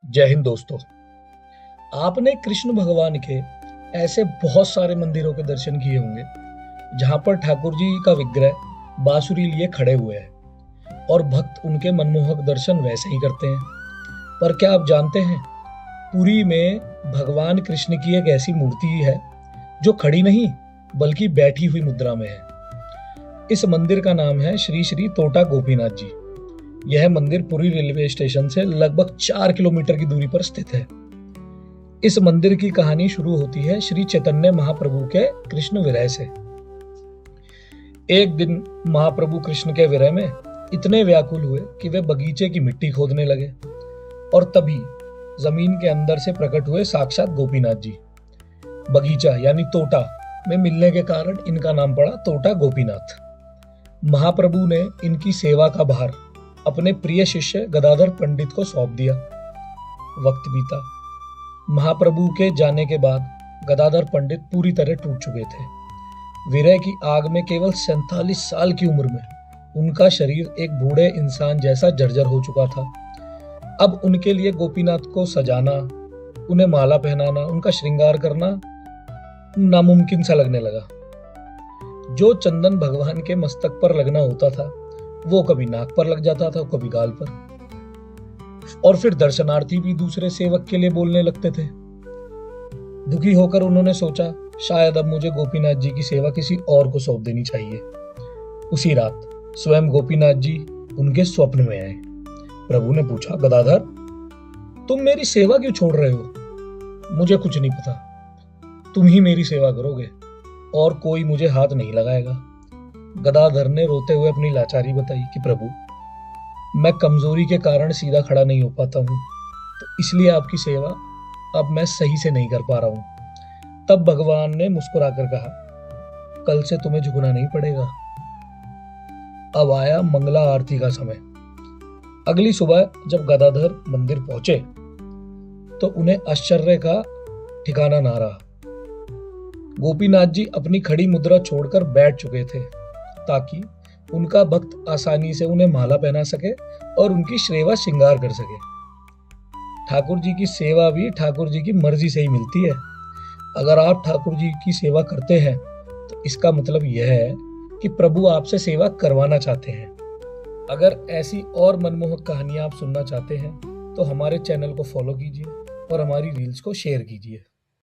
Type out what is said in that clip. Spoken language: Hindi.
जय हिंद दोस्तों। आपने कृष्ण भगवान के ऐसे बहुत सारे मंदिरों के दर्शन किए होंगे जहां पर ठाकुर जी का विग्रह बांसुरी लिए खड़े हुए हैं और भक्त उनके मनमोहक दर्शन वैसे ही करते हैं। पर क्या आप जानते हैं, पुरी में भगवान कृष्ण की एक ऐसी मूर्ति है जो खड़ी नहीं बल्कि बैठी हुई मुद्रा में है। इस मंदिर का नाम है श्री श्री तोटा गोपीनाथ जी। यह मंदिर पुरी रेलवे स्टेशन से लगभग 4 किलोमीटर की दूरी पर स्थित है। इस मंदिर की कहानी शुरू होती है श्री चैतन्य महाप्रभु के कृष्ण विरह से। एक दिन महाप्रभु कृष्ण के विरह में इतने व्याकुल हुए कि वे बगीचे की मिट्टी खोदने लगे और तभी जमीन के अंदर से प्रकट हुए साक्षात गोपीनाथ जी। बगीचा यानी तोटा में मिलने के कारण इनका नाम पड़ा तोटा गोपीनाथ। महाप्रभु ने इनकी सेवा का भार अपने प्रिय शिष्य गदाधर पंडित को सौंप दिया। वक्त बीता। महाप्रभु के जाने के बाद गदाधर पंडित पूरी तरह टूट चुके थे। विरह की आग में केवल 47 साल की उम्र में उनका शरीर एक बूढ़े इंसान जैसा जर्जर हो चुका था। अब उनके लिए गोपीनाथ को सजाना, उन्हें माला पहनाना, उनका श्रृंगार करना नामुमकिन सा लगने लगा। जो चंदन भगवान के मस्तक पर लगना होता था वो कभी नाक पर लग जाता था, कभी गाल पर। और फिर दर्शनार्थी भी दूसरे सेवक के लिए बोलने लगते थे। दुखी होकर उन्होंने सोचा, शायद अब मुझे गोपीनाथ जी की सेवा किसी और को सौंप देनी चाहिए। उसी रात स्वयं गोपीनाथ जी उनके स्वप्न में आए। प्रभु ने पूछा, गदाधर, तुम मेरी सेवा क्यों छोड़ रहे हो? मुझे कुछ नहीं पता, तुम ही मेरी सेवा करोगे और कोई मुझे हाथ नहीं लगाएगा। गदाधर ने रोते हुए अपनी लाचारी बताई कि प्रभु, मैं कमजोरी के कारण सीधा खड़ा नहीं हो पाता हूँ, तो इसलिए आपकी सेवा अब मैं सही से नहीं कर पा रहा हूँ। तब भगवान ने मुस्कुराकर कहा, कल से तुम्हें झुकना नहीं पड़ेगा। अब आया मंगला आरती का समय। अगली सुबह जब गदाधर मंदिर पहुंचे तो उन्हें आश्चर्य का ठिकाना ना रहा। गोपीनाथ जी अपनी खड़ी मुद्रा छोड़कर बैठ चुके थे ताकि उनका भक्त आसानी से उन्हें माला पहना सके और उनकी सेवा श्रृंगार कर सके। ठाकुर जी की सेवा भी ठाकुर जी की मर्जी से ही मिलती है। अगर आप ठाकुर जी की सेवा करते हैं तो इसका मतलब यह है कि प्रभु आपसे सेवा करवाना चाहते हैं। अगर ऐसी और मनमोहक कहानियां आप सुनना चाहते हैं तो हमारे चैनल को फॉलो कीजिए और हमारी रील्स को शेयर कीजिए।